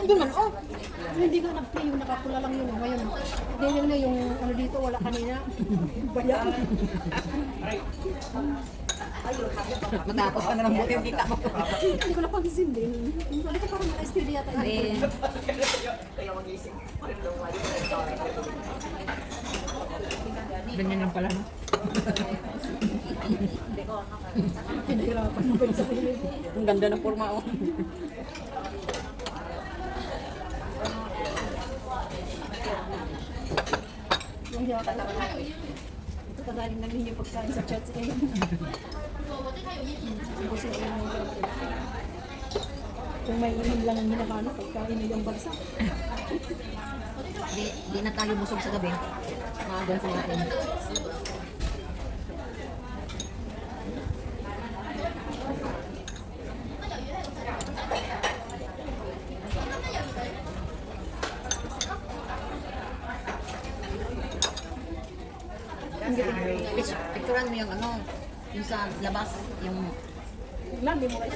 Andun man, oh. Hindi nga nag-play yung nakapula lang yun. Ngayon, ganyan na yung ano dito, wala kanina. Bayan. Matapos ka na ng buti yung kita mo. Hindi ko napagisin din. Hindi ko parang na-STD yata yun. Ganyan lang pala, no? Pinahirapan mo pa sa pilit. Ang ganda ng forma, oh. Yung hiya ka talaga. Ito kagaling na ninyo pagkain sa church eh. Busin ko yung kung may inom lang ang hinamano, pagkain na yung bagsak. Di na tayo busog sa gabi. Maagan sa natin. Picturean mo yung ano, yung sa labas, yung... Landi mo kayo.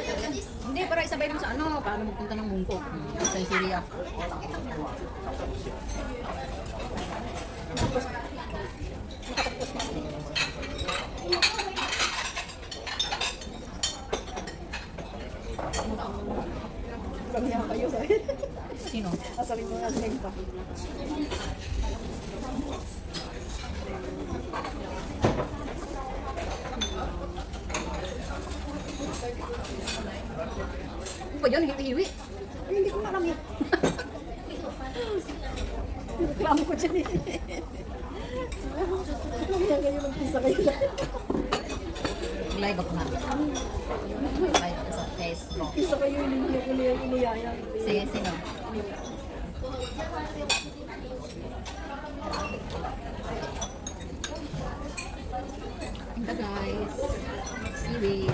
Hindi, para isabay lang sa ano, paano magpunta ng Bungkok, sa Syria. Kamiya kayo sa Sino? asalin mo nga sa pa. Ano ba yun? Hiwi-hiwi? Ay, hindi ko alam yun. Reklamo ko dyan eh. Kamiya kayo mag-pisa kayo lang. Live ako na. Live ako sa Facebook. Pisa kayo iniyaya. Sige, sino? Ito guys. Seaweed.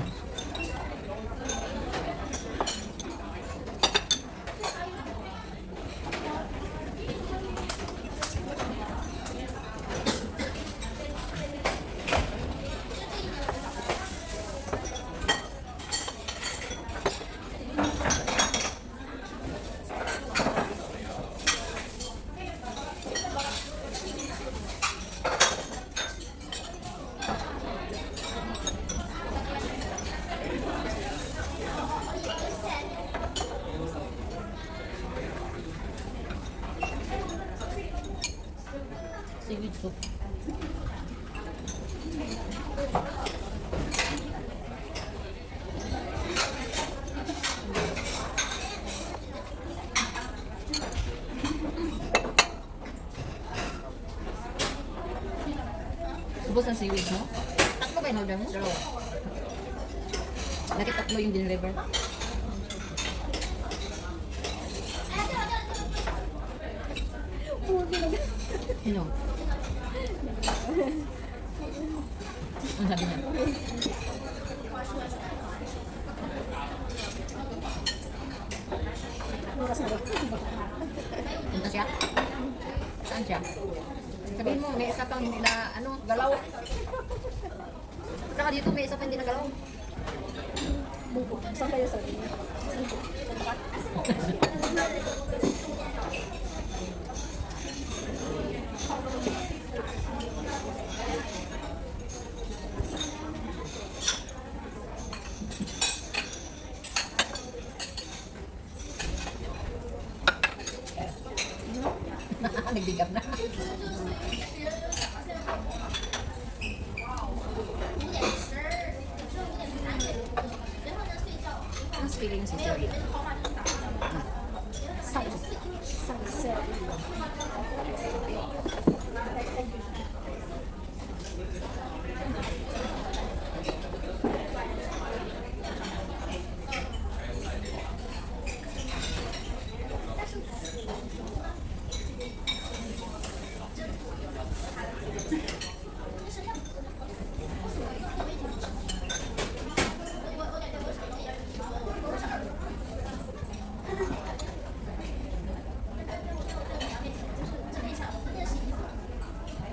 Seaweed soup. Subos ang seaweed mo? Tatlo ba yung order mo? Dalawa. Bakit tatlo yung dineliver? Sino? Ang sabi niya? Punta siya? Saan siya? Sabihin mo, may isa pang hindi na, ano, galaw. Saka dito may isa pang hindi na galaw. Buko. Saan kayo sa inyo? Nagdigap na. Mas feeling si Jerry. Sunset.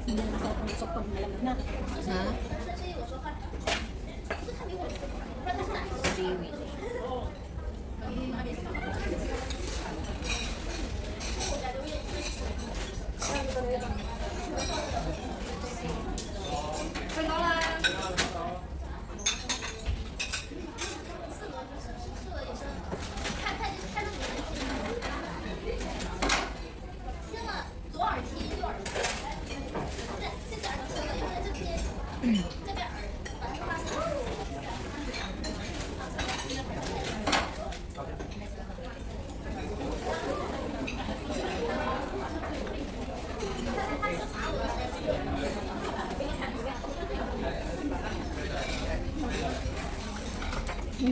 Hindi na nakapagusok pag malamig na. Ha? Seaweed.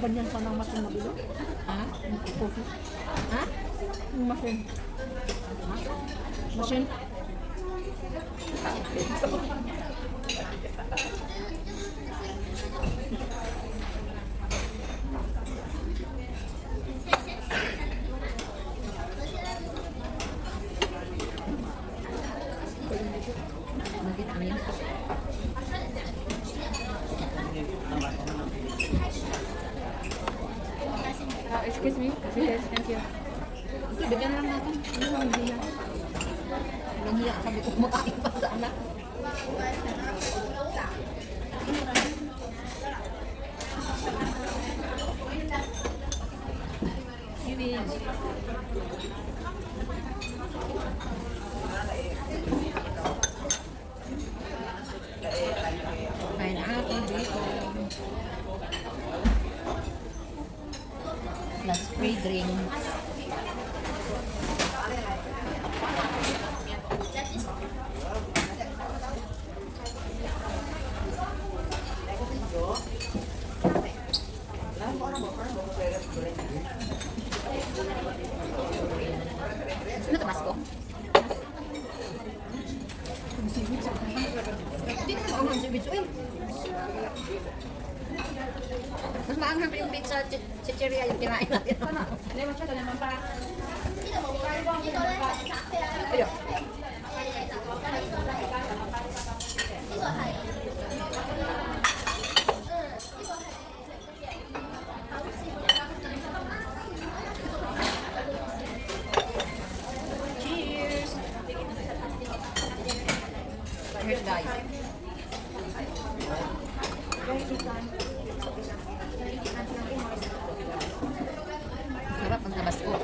ganyan pa ng machine mabilo. Ha? Coffee. Ha? Yung machine. Machine. Bakit ano yan? Excuse me. Yes, thank you. Sige, bigyan na lang natin. Ano ang hindi yan? Nangiya, sabi ko kumakain pa sa anak. Pineapple dito. Plus free drinks. Ano tabasco? Hindi na ako ang service. Uy! Mas maanghang pa yung pizza chicheria yung kinain natin. Ayo. Cheers! Cheers guys. Sarap ang tabasco.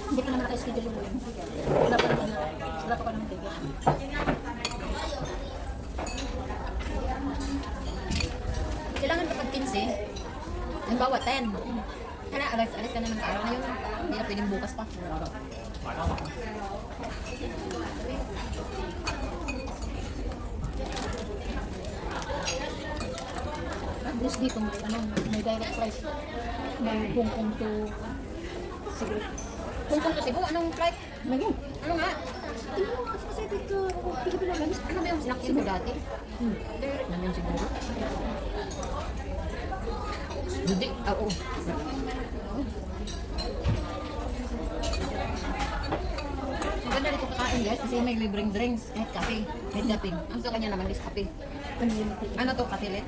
Hindi ka naman naka-schedule mo yun. Wala pa naman. Wala pa naman ticket. Kailangan kapag 15, halimbawa 10. Kaya alis ka na ng araw na yun. Hindi na pwedeng bukas pa. At least dito may, ano, may direct flight. May Hong Kong to Cebu. Kung to Cebu, anong flight? Lagi. Ano nga? Kasi dito, Pilipinas. Ano ba yung sinaksin mo dati? Direct naman siguro. Hindi. Oo. Maganda dito kakain guys kasi may libreng drinks. Kahit kape. Kahit kaping. Ang sa kanya naman is kape. Unlimited. Ano to? Katilit?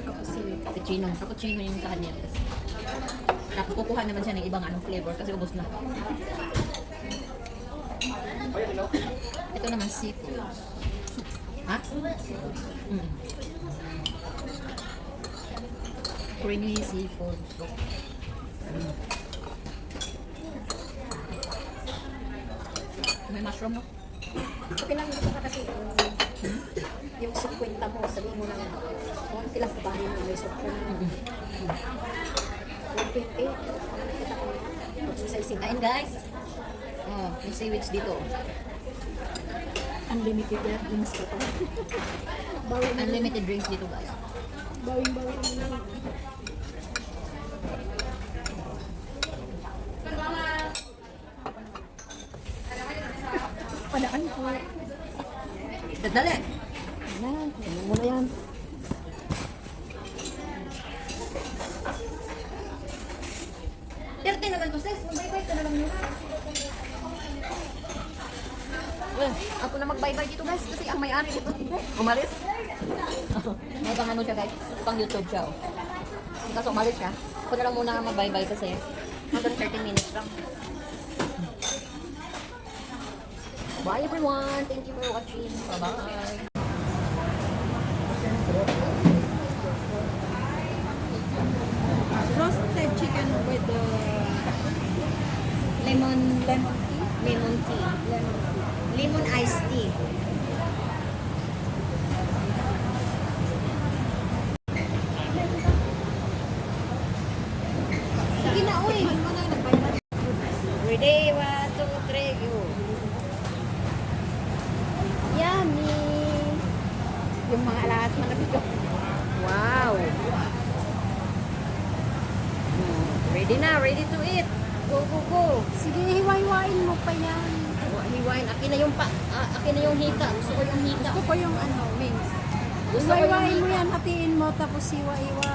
Kasi, Cappuccino. Cappuccino yung sa kanya. Tapos kukuha naman siya ng ibang anong flavor kasi ubos na. Ito naman seafood. Ha? Mm. Creamy seafood soup. May mushroom mo? okay lang ito ka kasi yung 50 mo, sabihin mo lang, kung ilang babae mo, may sukro na. 150. Kita ko, sa ising Kain guys. Oh, may seaweeds dito. unlimited drinks ka pa. Bawin na lang. Unlimited drinks dito guys. Bawin na lang. Padaan ko. Dadali. Ayan, ano mo na yan. Dirty naman to sis. Mag-bye-bye ka na lang yun. Well, ako na mag-bye-bye dito guys kasi ang may-ari dito. Umalis. May pang ano siya guys. Pang YouTube siya. Oh. Kaso umalis siya. Ako na lang muna mag-bye-bye kasi hanggang 30 minutes lang. Bye everyone. Thank you for watching. Bye-bye. Roasted chicken with the Lemon tea. lemon tea. Lemon iced tea. Okay, 1, 2, 3, go. Yummy! Yung mga alas malapit ko. Wow! Ready na, ready to eat. Go, go, go. Sige, hiwa-hiwain mo pa yan. Hiwain. Akin na yung akin na yung hita. Gusto ko yung hita. Gusto ko yung ano, wings. Gusto ko yung Hiwa-hiwain mo hita. yan, hatiin mo, tapos hiwa-hiwa.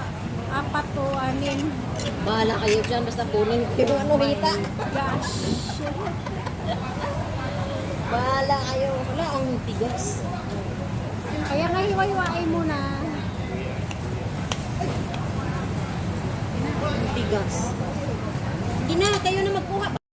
4 to 6. Bahala kayo dyan. Basta kunin ko yung ano hita. Gosh. Bahala kayo. Wala, ang tigas. Kaya nga hiwa-hiwain mo na. Ang tigas.